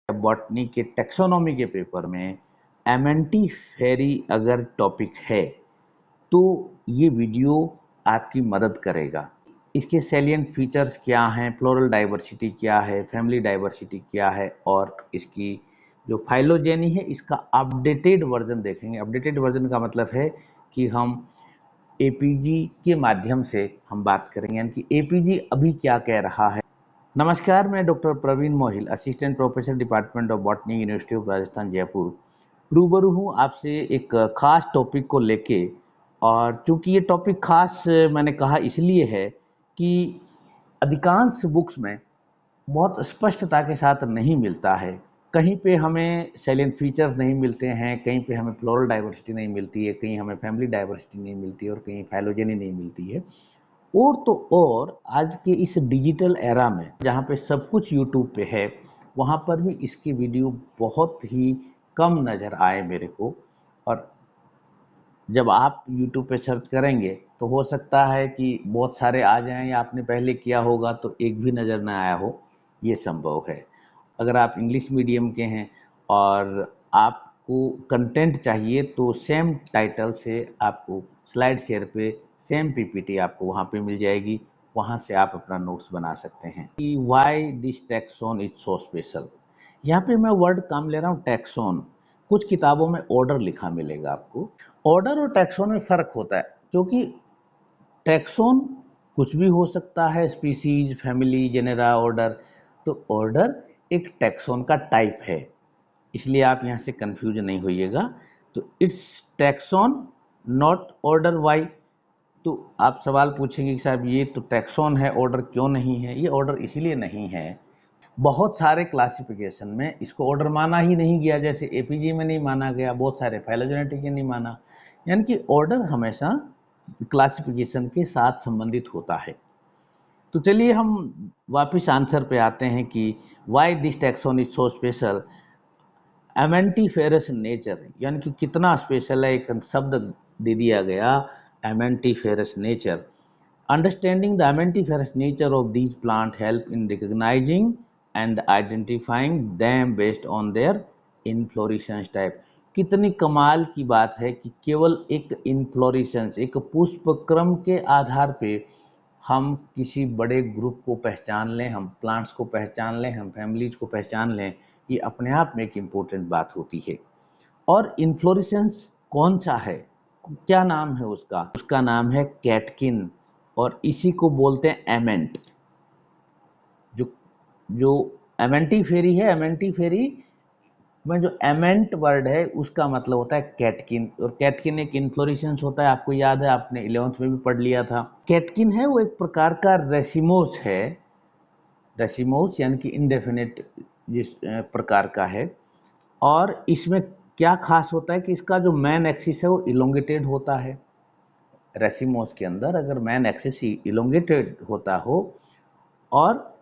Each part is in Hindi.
बॉटनी के टैक्सोनॉमी के पेपर में एमेंटी फेरी अगर टॉपिक है तो ये वीडियो आपकी मदद करेगा। इसके सैलिएंट फीचर्स क्या हैं, फ्लोरल डाइवर्सिटी क्या है, फैमिली डाइवर्सिटी क्या है, और इसकी जो फाइलोजेनी है इसका अपडेटेड वर्जन देखेंगे। अपडेटेड वर्जन का मतलब है कि हम एपीजी के माध्यम से हम बात करेंगे, यानी कि एपीजी अभी क्या कह रहा है। नमस्कार, मैं doctor Praveen Mohil, assistant professor department of botany, university of Rajasthan Jaipur, रूबरू हूँ आपसे एक खास टॉपिक को लेके। और चूंकि ये टॉपिक खास मैंने कहा इसलिए है कि अधिकांश बुक्स में बहुत स्पष्टता के साथ नहीं मिलता है। कहीं पे हमें सैलिएंट फीचर्स नहीं मिलते हैं, कहीं पे हमें फ्लोरल डाइवर्सिटी नहीं मिलती है, कहीं हमें फैमिली डाइवर्सिटी नहीं मिलती है, और कहीं फाइलोजेनी नहीं मिलती है। और तो और आज के इस डिजिटल एरा में जहाँ पे सब कुछ यूट्यूब पे है, वहाँ पर भी इसके वीडियो बहुत ही कम नज़र आए मेरे को। और जब आप यूट्यूब पे सर्च करेंगे तो हो सकता है कि बहुत सारे आ जाएं, या आपने पहले किया होगा तो एक भी नज़र ना आया हो, ये संभव है। अगर आप इंग्लिश मीडियम के हैं और आपको कंटेंट चाहिए तो सेम टाइटल से आपको स्लाइड शेयर पे सेम पीपीटी आपको वहाँ पे मिल जाएगी, वहाँ से आप अपना नोट्स बना सकते हैं। कि why this taxon is so special. यहाँ पे मैं वर्ड काम ले रहा हूँ टैक्सोन। कुछ किताबों में ऑर्डर लिखा मिलेगा आपको। ऑर्डर और टैक्सोन में फ़र्क होता है, क्योंकि टैक्सोन कुछ भी हो सकता है, स्पीसीज, फैमिली, जेनेरा, ऑर्डर। तो ऑर्डर एक टैक्सोन का टाइप है, इसलिए आप यहाँ से कंफ्यूज नहीं होइएगा। तो it's taxon not order. Why? तो आप सवाल पूछेंगे कि साहब ये तो टैक्सोन है, ऑर्डर क्यों नहीं है? ये ऑर्डर इसीलिए नहीं है, बहुत सारे क्लासिफिकेशन में इसको ऑर्डर माना ही नहीं गया, जैसे एपीजी में नहीं माना गया, बहुत सारे फाइलोजेनेटिक में नहीं माना। यानी कि ऑर्डर हमेशा क्लासिफिकेशन के साथ संबंधित होता है। तो चलिए हम वापस आंसर पे आते हैं कि why this taxon is so special. Amentiferous nature, यानी कि कितना स्पेशल है, एक शब्द दे दिया गया, एमेंटीफेरस nature. Understanding the amentiferous nature of these plants help in recognizing and identifying them based on their inflorescence type। कितनी कमाल की बात है कि केवल एक इन्फ्लोरेसेंस, एक पुष्प क्रम के आधार पे हम किसी बड़े ग्रुप को पहचान लें, हम प्लांट्स को पहचान लें, हम फैमिलीज को पहचान लें, ये अपने आप में एक इम्पोर्टेंट बात होती है। और इन्फ्लोरेसेंस कौन सा है, क्या नाम है उसका? उसका नाम है कैटकिन, और इसी को बोलते हैं एमेंट। जो जो एमेंटीफेरी है, एमेंटीफेरी में जो एमेंट वर्ड है उसका मतलब होता है कैटकिन। और कैटकिन एक इन्फ्लोरेसेंस होता है, आपको याद है, आपने 11th में भी पढ़ लिया था। कैटकिन है वो एक प्रकार का रेसिमोस है। रेसिमोस यानी कि इंडेफिनिट जिस प्रकार का है। और इसमें क्या खास होता है कि इसका जो मैन एक्सिस है वो इलोंगेटेड होता है। रेसिमोस के अंदर अगर मैन एक्सिस इलोंगेटेड होता हो, और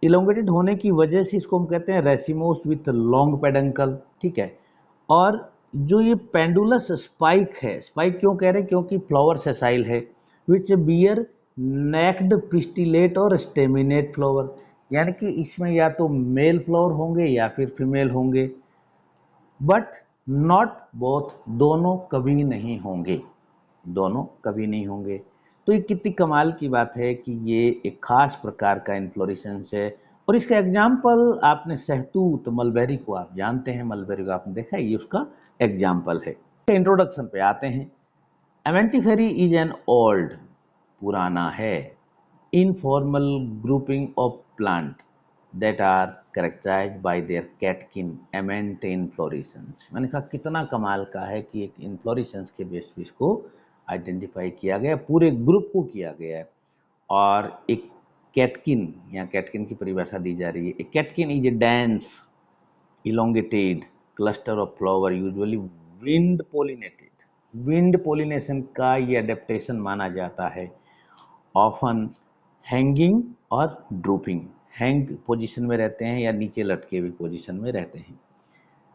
इलोंगेटेड होने की वजह से इसको हम कहते हैं रेसिमोस विथ लॉन्ग पेडंकल, ठीक है। और जो ये पेंडुलस स्पाइक है, स्पाइक क्यों कह रहे हैं? क्योंकि फ्लावर सेसाइल है, विच बियर नेक्ड पिस्टिलेट और स्टेमिनेट फ्लावर, यानी कि इसमें या तो मेल फ्लावर होंगे या फिर फीमेल होंगे, बट नॉट बोथ, दोनों कभी नहीं होंगे, दोनों कभी नहीं होंगे। तो ये कितनी कमाल की बात है कि ये एक खास प्रकार का इन्फ्लोरेसेंस है। और इसका एग्जाम्पल आपने सहतूत मलबेरी को आप जानते हैं, मलबेरी को आपने देखा है, ये उसका एग्जाम्पल है। इंट्रोडक्शन पे आते हैं। एमेंटीफेरी इज एन ओल्ड, पुराना है, informal grouping of plant that are characterized by their catkin amante inflorescence। मैंने कहा कितना कमाल का है कि एक इन्फ्लोरेसेंस के बेस पे इसको आइडेंटिफाई किया गया, पूरे ग्रुप को किया गया है। और एक कैटकिन, यहाँ कैटकिन की परिभाषा दी जा रही है। A catkin is a dense elongated cluster of flower usually wind pollinated. Wind pollination का ये अडेप्टेशन माना जाता है। ऑफन हैंगिंग और ड्रूपिंग, हैंग पोजीशन में रहते हैं या नीचे लटके हुए पोजीशन में रहते हैं।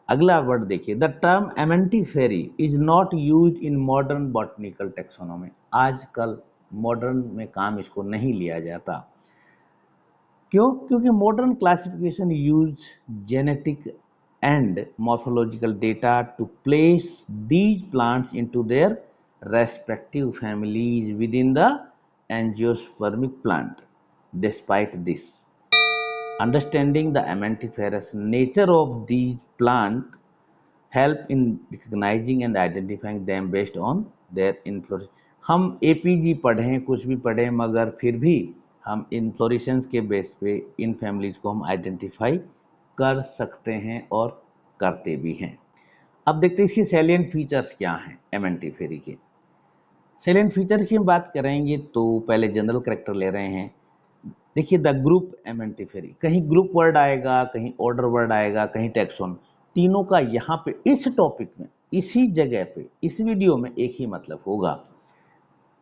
अगला वर्ड देखिए, the term Amentiferae is not use in modern botanical taxonomy. आजकल मॉडर्न में काम इसको नहीं लिया जाता। क्यों? क्योंकि modern classification use genetic and morphological data to place these plants into their respective families within the angiospermic plant. Despite this, understanding the amentiferous nature of these plants help in recognizing and identifying them based on their inflorescence. हम एपीजी पढ़ें, कुछ भी पढ़ें, मगर फिर भी हम इन्फ्लोरेसेंस के बेस पे इन फैमिलीज को हम आइडेंटिफाई कर सकते हैं और करते भी हैं. अब देखते हैं इसके सैलिएंट फीचर्स क्या हैं एमेंटिफेरी के. सैलिएंट फीचर्स की हम बात करेंगे तो पहले जनरल कैरेक्टर ले रहे हैं. देखिए द ग्रुप एमेंटिफेरी, कहीं ग्रुप वर्ड आएगा, कहीं ऑर्डर वर्ड आएगा, कहीं टैक्सोन. तीनों का यहाँ पे इस टॉपिक में, इसी जगह पे, इस वीडियो में एक ही मतलब होगा.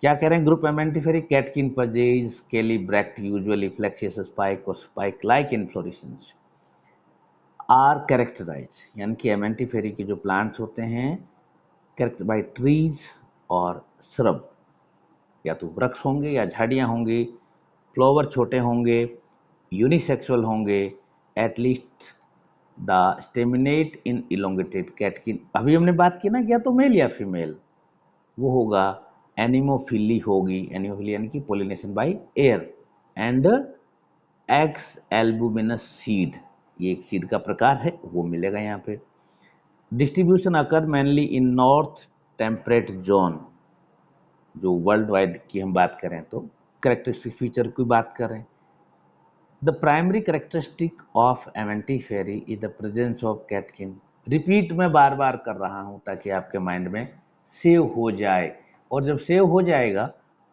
क्या कह रहे हैं? Group Amentiferae catkin possess scaly bract usually flexuous spike और spike like inflorescence are characterize, यानी कि एमेंटिफेरी के जो प्लांट्स होते हैं कैरेक्टर बाय ट्रीज और श्रब, या तो वृक्ष होंगे या झाड़ियाँ होंगी, फ्लावर छोटे होंगे, यूनिसेक्सुअल होंगे, at least the staminate in elongated catkin. अभी हमने बात की ना, या तो मेल या फीमेल वो होगा. एनिमोफिली होगी, एनिमोफिली यानी कि pollination by air. And x albuminous seed, ये एक सीड का प्रकार है, वो मिलेगा यहाँ पे. डिस्ट्रीब्यूशन अकर मेनली इन नॉर्थ टेम्परेट जोन, जो वर्ल्ड वाइड की हम बात करें तो कैरेक्टरिस्टिक फीचर की बात करें. The primary characteristic of Amentiferae is the presence of catkin. Repeat मैं बार बार कर रहा हूं ताकि आपके माइंड में सेव हो जाए, और जब सेव हो जाएगा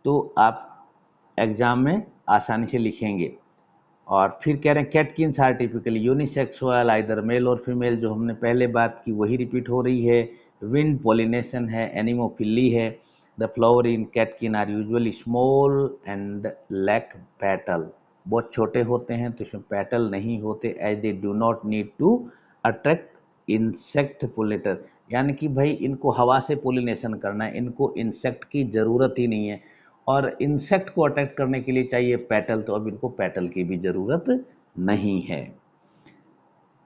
तो आप एग्जाम में आसानी से लिखेंगे. और फिर कह रहे हैं catkins are typically unisexual, either male और फीमेल, जो हमने पहले बात की वही रिपीट हो रही है. विंड पोलिनेशन है, एनिमोफिली है. The flower in catkin are usually small and lack petal, बहुत छोटे होते हैं तो इसमें पेटल नहीं होते. As they do not need to attract insect pollinator, यानी कि भाई इनको हवा से पोलिनेशन करना है, इनको इंसेक्ट की ज़रूरत ही नहीं है. और इंसेक्ट को अट्रैक्ट करने के लिए चाहिए पेटल, तो अब इनको पेटल की भी ज़रूरत नहीं है.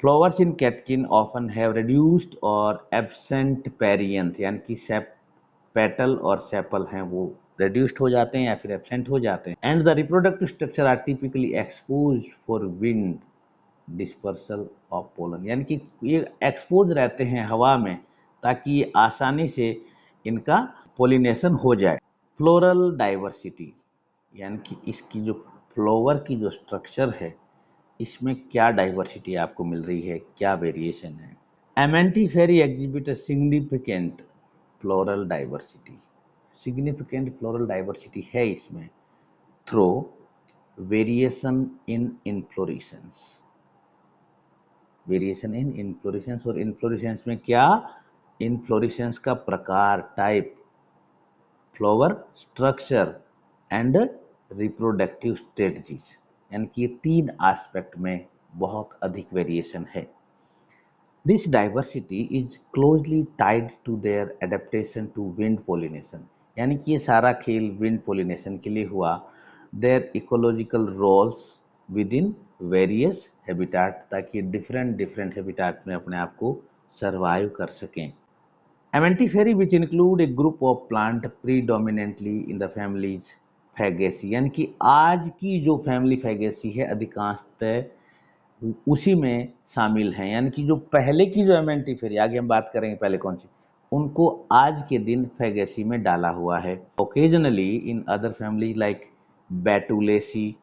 Flowers in catkin often have reduced और एब्सेंट पेरियंथ, यानी कि पेटल और सेपल हैं वो रिड्यूस्ड हो जाते हैं या फिर एब्सेंट हो जाते हैं. And the reproductive structure are typically expose for wind dispersal of pollen, यानी कि ये एक्सपोज रहते हैं हवा में ताकि ये आसानी से इनका पोलिनेशन हो जाए. फ्लोरल डाइवर्सिटी, यानी कि इसकी जो फ्लावर की जो स्ट्रक्चर है इसमें क्या डाइवर्सिटी आपको मिल रही है, क्या वेरिएशन है. Amentiferae exhibit a significant floral diversity, significant floral diversity है इसमें through variation in inflorescence, variation in inflorescence. और इन्फ्लोरेसेंस में क्या? इन्फ्लोरेसेंस का प्रकार, type, flower structure and reproductive strategies, यानी कि ये तीन एस्पेक्ट में बहुत अधिक वेरिएशन है. This diversity is closely tied to their adaptation to wind pollination, यानी कि ये सारा खेल विंड पोलिनेशन के लिए हुआ. Their ecological roles within various habitat, ताकि डिफरेंट हैबिटाट में अपने आप को सर्वाइव कर सकें. Amentiferae which include a group of plant predominantly in the families Fagaceae, यानी कि आज की जो फैमिली फैगेसी है अधिकांशतः उसी में शामिल हैं. यानी कि जो पहले की जो एमेंटिफेरी, आगे हम बात करेंगे पहले कौन सी, उनको आज के दिन फैगेसी में डाला हुआ है. Occasionally in other family like Betulaceae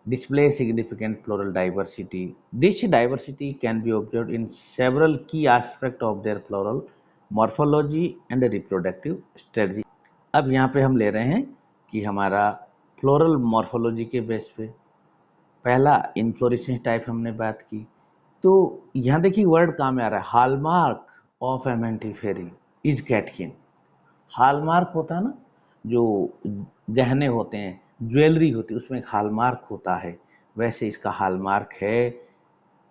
display significant floral diversity. This diversity can be observed in several key aspects of their floral morphology and reproductive strategy. अब यहाँ पे हम ले रहे हैं कि हमारा फ्लोरल मॉर्फोलॉजी के बेस पे पहला इन्फ्लोरेसेंस टाइप हमने बात की. तो यहाँ देखिए वर्ड काम में आ रहा है, hallmark of Amentiferae is catkin. Hallmark होता है ना, जो गहने होते हैं, ज्वेलरी होती है, उसमें एक हॉलमार्क होता है, वैसे इसका हॉलमार्क है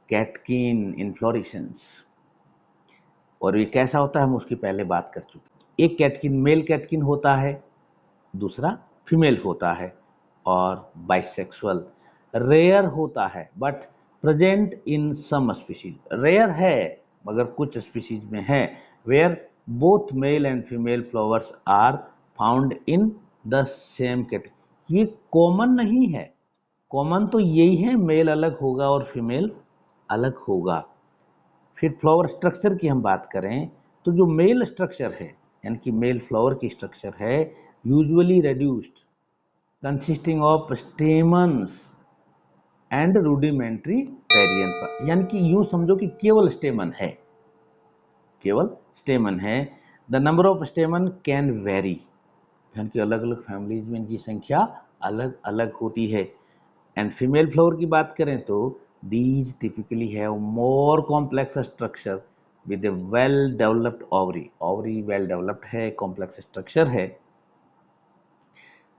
कैटकिन इन्फ्लोरेसेंस. और ये कैसा होता है हम उसकी पहले बात कर चुके. एक कैटकिन मेल कैटकिन होता है, दूसरा फीमेल होता है, और बाइसेक्सुअल. रेयर होता है but present in some species, rare है मगर कुछ स्पीशीज में है, where both male and female flowers are found in the same category. ये कॉमन नहीं है, कॉमन तो यही है मेल अलग होगा और फीमेल अलग होगा। फिर फ्लावर स्ट्रक्चर की हम बात करें तो जो मेल स्ट्रक्चर है यानी कि मेल फ्लावर की स्ट्रक्चर है usually reduced consisting of stamens and rudimentary पेरियन, यानी कि यूं समझो कि केवल स्टेमन है, केवल स्टेमन है। The number of स्टेमन can very, यानी कि अलग अलग फैमिलीज में इनकी संख्या अलग अलग होती है। एंड फीमेल फ्लावर की बात करें तो these typically have more complex structure with a well developed ovary, ovary well developed है, कॉम्प्लेक्स स्ट्रक्चर है।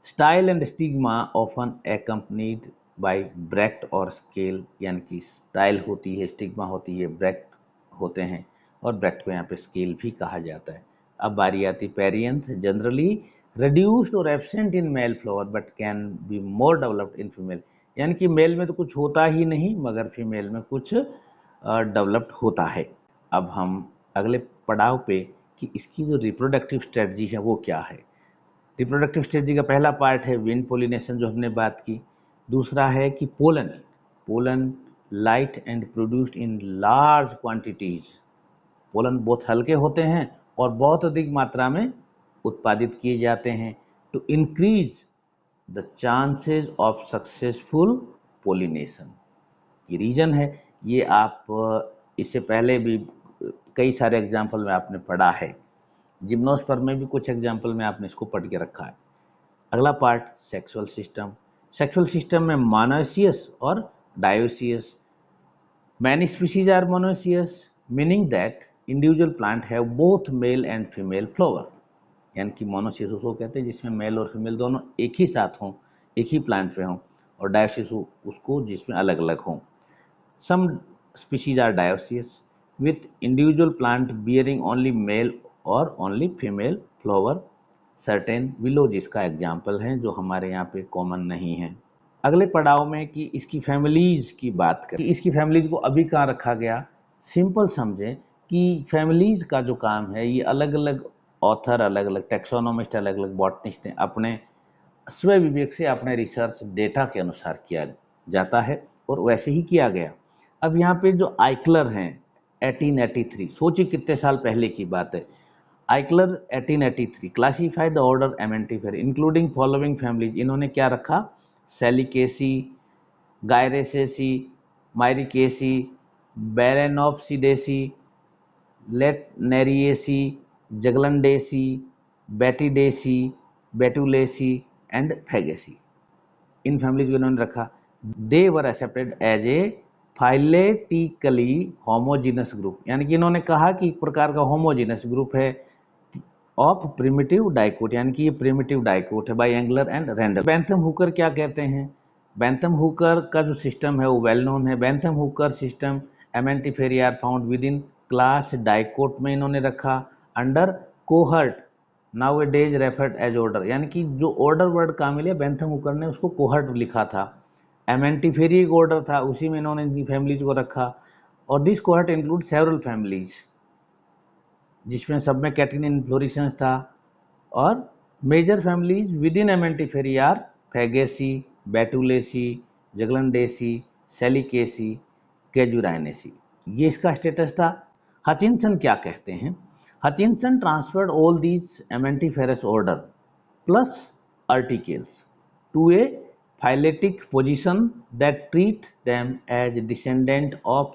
Style and stigma often accompanied by bract और स्केल, यानी कि स्टाइल होती है, स्टिग्मा होती है, ब्रैक्ट होते हैं और ब्रैक्ट को यहाँ पे स्केल भी कहा जाता है। अब बारी आती पेरियंथ, जनरली reduced और absent in male flower but can be more developed in female, यानी कि मेल में तो कुछ होता ही नहीं मगर फीमेल में कुछ डेवलप्ड होता है। अब हम अगले पड़ाव पे कि इसकी जो रिप्रोडक्टिव स्ट्रेटजी है वो क्या है। रिप्रोडक्टिव स्ट्रेटजी का पहला पार्ट है विंड पोलिनेशन जो हमने बात की, दूसरा है कि pollen, pollen light and produced in large quantities, pollen बहुत हल्के होते हैं और बहुत अधिक मात्रा में उत्पादित किए जाते हैं to increase the chances of successful pollination. ये रीजन है, ये आप इससे पहले भी कई सारे एग्जाम्पल में आपने पढ़ा है, जिम्नोस्पर्म में भी कुछ एग्जाम्पल में आपने इसको पढ़ के रखा है। अगला part sexual system, sexual system में मोनोसियस और dioecious, many species are monoecious meaning that individual plant have both male and female flower, यानी कि मोनोसियस उसको कहते हैं जिसमें मेल और फीमेल दोनों एक ही साथ हों, एक ही प्लांट पे हों, और डायोसियस उसको जिसमें अलग अलग हों। Some species are dioecious with individual plant bearing only male और only female flower, certain willow जिसका एग्जाम्पल है जो हमारे यहाँ पे कॉमन नहीं है। अगले पड़ाव में कि इसकी फैमिलीज की बात करें, इसकी फैमिलीज को अभी कहाँ रखा गया, सिंपल समझें कि फैमिलीज का जो काम है ये अलग अलग ऑथर, अलग अलग टेक्सोनोमिस्ट, अलग अलग बॉटनिस्ट ने अपने स्व विवेक से अपने रिसर्च डेटा के अनुसार किया जाता है और वैसे ही किया गया। अब यहाँ पे जो आइकलर हैं 1883, सोचिए कितने साल पहले की बात है, Eichler 1883 classified the order Amentiferae including following families, इन्होंने क्या रखा, Salicaceae, Garryaceae, Myricaceae, Balanopsidaceae, Leitneriaceae, Juglandaceae, Batidaceae, Betulaceae and Fagaceae, इन फैमिलीज को इन्होंने रखा। They were accepted as a phyletically homogeneous group, यानी कि इन्होंने कहा कि एक प्रकार का होमोजीनस ग्रुप है ऑफ प्रिमिटिव डाइकोट, यानी कि ये प्रिमिटिव डाइकोट है by Engler and Rendle. Bentham Hooker क्या कहते हैं, बेंथम हुकर का जो सिस्टम है वो वेल नोन है। Bentham Hooker system Amentiferae are found within class dicot में इन्होंने रखा under cohort, nowadays referred as order, यानी कि जो ऑर्डर वर्ड कामिल है बेंथम हुकर ने उसको कोहर्ट लिखा था, एमेंटिफेरी एक ऑर्डर था उसी में इन्होंने इनकी फैमिलीज को रखा। और this cohort include several families जिसमें सब में कैटरीन इन्फ्लोरेसेंस था, और major families within Amentiferae are Fagaceae, Betulaceae, Juglandaceae, Salicaceae, Casuarinaceae, ये इसका स्टेटस था। हचिंसन क्या कहते हैं, Hutchinson transferred all these amentiferous order plus articles to a phyletic position that treat them as descendant of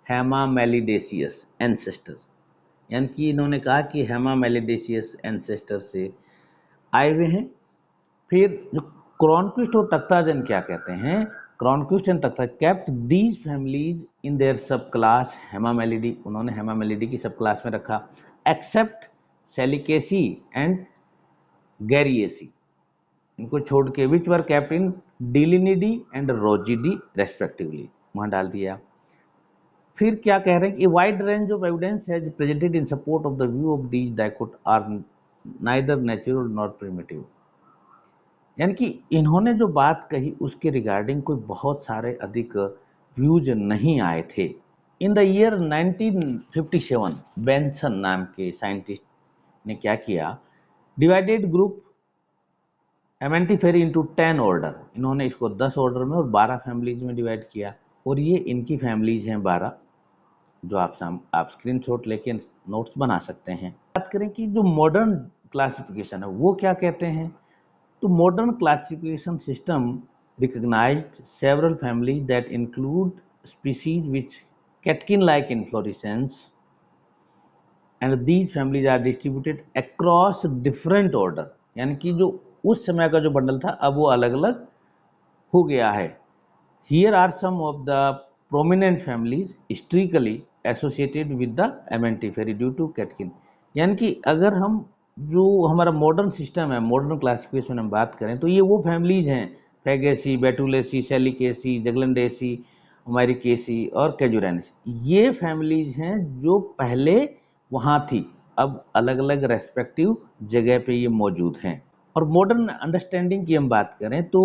Hemamelidaceous ancestor, यानी कि इन्होंने कहा कि हेमामेलिडेसियस एंसेस्टर से आए हुए हैं। फिर जो क्रॉनक्विस्ट और तख्ताजन क्या कहते हैं, क्रॉनक्विस्ट एंड तख्ता kept these families in their सब क्लास हेमामेलिडी, उन्होंने हेमामेलिडी की सब क्लास में रखा, एक्सेप्ट सेलिकेसी एंड गैरिएसी, इनको छोड़ के which were kept in Dilleniidae and Rosidae respectively, वहां डाल दिया। फिर क्या कह रहे हैं कि wide range of evidence has presented in support of the view of these dicot are neither natural not primitive, यानी कि इन्होंने जो बात कही उसके रिगार्डिंग कोई बहुत सारे अधिक व्यूज नहीं आए थे। इन द ईयर 1957 बेंसन नाम के साइंटिस्ट ने क्या किया, डिवाइडेड ग्रुप एमेंटिफेरी इनटू 10 ऑर्डर। इन्होंने इसको 10 ऑर्डर में और 12 फैमिलीज में डिवाइड किया, और ये इनकी फैमिलीज हैं 12, जो आप स्क्रीनशॉट लेके नोट्स बना सकते हैं। बात करें कि जो मॉडर्न क्लासिफिकेशन है वो क्या कहते हैं, तो modern classification system recognised several families that include species which catkin like inflorescence and these families are distributed across different order. यानी कि जो उस समय का जो बंडल था अब वो अलग अलग हो गया है। Here are some of the prominent families historically associated with the Amentiferae due to catkin. यानी कि अगर हम जो हमारा मॉडर्न सिस्टम है, मॉडर्न क्लासिफिकेशन हम बात करें तो ये वो फैमिलीज हैं, फैगेसी, बेटुलेसी, सेलिकेसी, जगलंडेसी, मैरिकेसी और कैजुरेनेसी। ये फैमिलीज हैं जो पहले वहाँ थी, अब अलग अलग रेस्पेक्टिव जगह पे ये मौजूद हैं। और मॉडर्न अंडरस्टैंडिंग की हम बात करें तो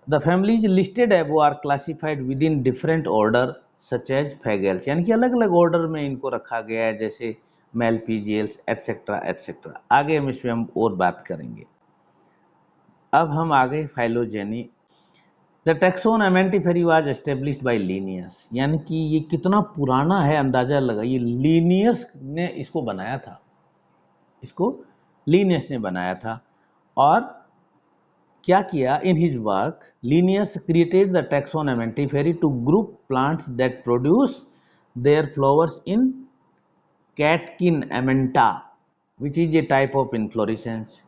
द फैमिलीज लिस्टेड है वो are classified within different order such as Fagales. यानी कि अलग अलग ऑर्डर में इनको रखा गया है, जैसे मेलपीजियल्स एटसेट्रा एटसेट्रा। आगे हम इसमें हम और बात करेंगे। अब हम आगे phylogeny. The taxon Amentiferae was established by Linnaeus. यानी कि ये कितना पुराना है अंदाजा लगाइए, लिनियस ने इसको बनाया था, इसको लिनियस ने बनाया था। और क्या किया, in his work Linnaeus created the taxon Amentiferae to group plants that produce their flowers in catkin amenta which is a type of inflorescence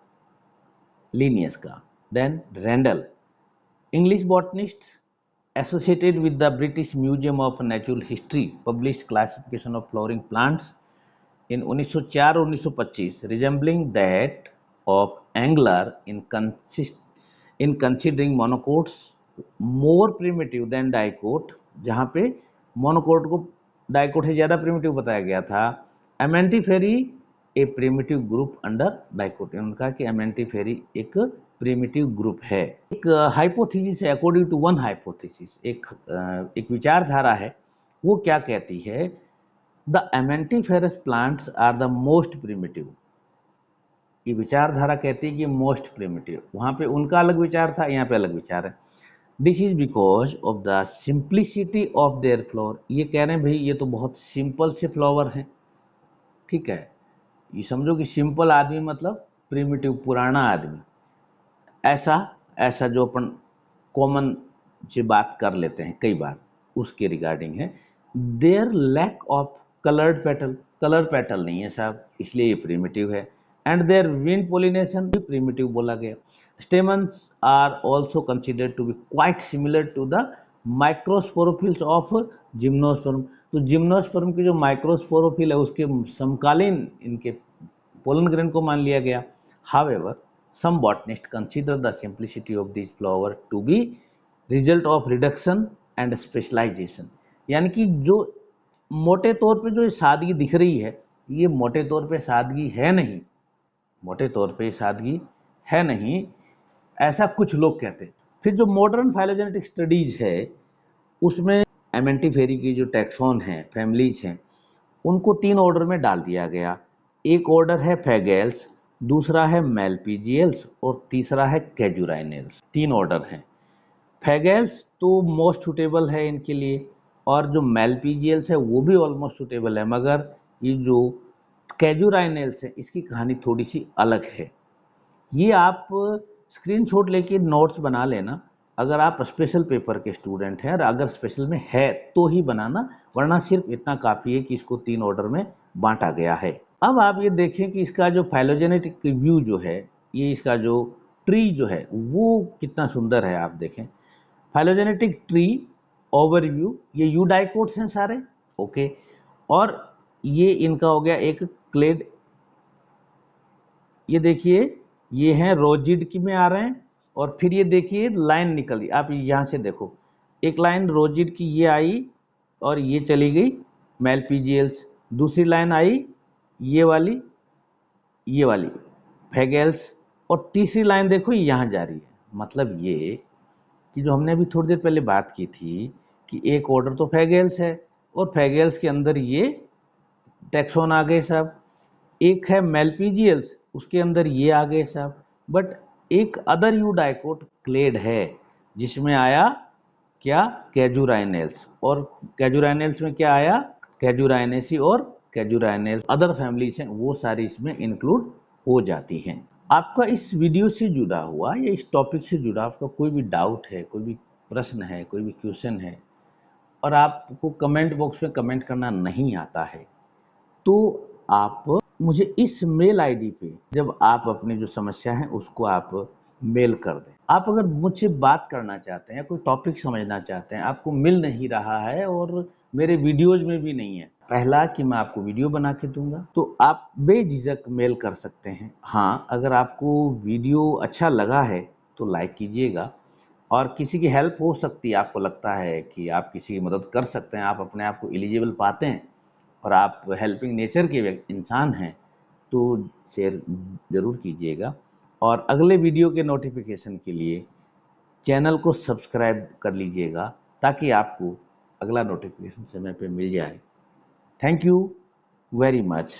Linnaeus का। Then Rendle, English botanist associated with the British Museum of Natural History, published classification of flowering plants in 1904 और 1925, resembling that of Engler in considering monocots more primitive than dicot, जहाँ पे मोनोकोट को डाइकोट से ज़्यादा प्रिमिटिव बताया गया था। एमेंटिफेरी ए प्रिमिटिव ग्रुप अंडर डाइकोट। उन्होंने कहा कि एमेंटिफेरी एक प्रिमिटिव ग्रुप है। एक हाइपोथेसिस है, अकॉर्डिंग टू वन हाइपोथेसिस, एक विचारधारा है, वो क्या कहती है, the amentiferous plants are the most primitive. ये विचारधारा कहती है कि मोस्ट प्रिमिटिव, वहाँ पे उनका अलग विचार था, यहाँ पे अलग विचार है। This is because of the simplicity of their flower. ये कह रहे हैं भाई ये तो बहुत सिंपल से फ्लावर हैं, ठीक है, ये समझो कि सिंपल आदमी मतलब प्रिमिटिव पुराना आदमी, ऐसा जो अपन कॉमन से बात कर लेते हैं कई बार, उसके रिगार्डिंग है। Their lack of coloured petal, colour petal नहीं है साहब, इसलिए ये प्रिमिटिव है। एंड देयर विंड पोलिनेशन भी प्रिमिटिव बोला गया। Stamens are also considered to be quite similar to the microsporophylls of gymnosperm. तो जिम्नोस्पर्म की जो माइक्रोस्पोरोफिल है उसके समकालीन इनके पोलन ग्रेन को मान लिया गया। However some botanists consider the simplicity of these flowers to be result of reduction and specialization। यानी कि जो मोटे तौर पे जो सादगी दिख रही है, ये मोटे तौर पे सादगी है नहीं, मोटे तौर पे सादगी है नहीं, ऐसा कुछ लोग कहते हैं। फिर जो मॉडर्न फाइलोजेनेटिक स्टडीज है उसमें एमेंटिफेरी की जो टैक्सोन है, फैमिलीज हैं, उनको 3 ऑर्डर में डाल दिया गया। एक ऑर्डर है फैगेल्स, दूसरा है मेलपीजियल्स और तीसरा है कैजुराइनेल्स। 3 ऑर्डर हैं। फैगेल्स तो मोस्ट सुटेबल है इनके लिए, और जो मेलपीजियल्स है वो भी ऑलमोस्ट सुटेबल है, मगर ये जो कैजुराइनेल्स है इसकी कहानी थोड़ी सी अलग है। ये आप स्क्रीनशॉट लेके नोट्स बना लेना, अगर आप स्पेशल पेपर के स्टूडेंट हैं, और अगर स्पेशल में है तो ही बनाना, वरना सिर्फ इतना काफ़ी है कि इसको 3 ऑर्डर में बांटा गया है। अब आप ये देखें कि इसका जो फाइलोजेनेटिक व्यू जो है, ये इसका जो ट्री जो है वो कितना सुंदर है। आप देखें फाइलोजेनेटिक ट्री ओवरव्यू, ये यूडाइकोट्स हैं सारे, ओके, और ये इनका हो गया एक क्लेड, ये देखिए ये हैं रोजिड की में आ रहे हैं, और फिर ये देखिए लाइन निकली, आप यहाँ से देखो एक लाइन रोजिड की ये आई और ये चली गई मेलपीजियल्स, दूसरी लाइन आई ये वाली फैगेल्स, और तीसरी लाइन देखो यहाँ जा रही है मतलब ये कि जो हमने अभी थोड़ी देर पहले बात की थी कि एक ऑर्डर तो फैगेल्स है और फैगेल्स के अंदर ये टैक्सोन आ गए साहब, एक है मेलपीजियल्स उसके अंदर ये आ गए साहब, बट एक अदर यूडाइकोट क्लेड है जिसमें आया क्या, कैजुराइनेल्स, और कैजुराइनेल्स में क्या आया, कैजुराइनेसी और कैजुराइनेल्स, अदर फैमिलीज हैं वो सारी इसमें इंक्लूड हो जाती हैं। आपका इस वीडियो से जुड़ा हुआ या इस टॉपिक से जुड़ा आपका कोई भी डाउट है, कोई भी प्रश्न है, कोई भी क्वेश्चन है और आपको कमेंट बॉक्स में कमेंट करना नहीं आता है, तो आप मुझे इस मेल आईडी पे जब आप अपनी जो समस्या है उसको आप मेल कर दें। आप अगर मुझसे बात करना चाहते हैं, कोई टॉपिक समझना चाहते हैं, आपको मिल नहीं रहा है और मेरे वीडियोज में भी नहीं है, पहला कि मैं आपको वीडियो बना के दूंगा, तो आप बेझिझक मेल कर सकते हैं। हाँ, अगर आपको वीडियो अच्छा लगा है तो लाइक कीजिएगा, और किसी की हेल्प हो सकती है, आपको लगता है कि आप किसी की मदद कर सकते हैं, आप अपने आप को एलिजिबल पाते हैं और आप हेल्पिंग नेचर के इंसान हैं, तो शेयर ज़रूर कीजिएगा। और अगले वीडियो के नोटिफिकेशन के लिए चैनल को सब्सक्राइब कर लीजिएगा ताकि आपको अगला नोटिफिकेशन समय पे मिल जाए। Thank you very much.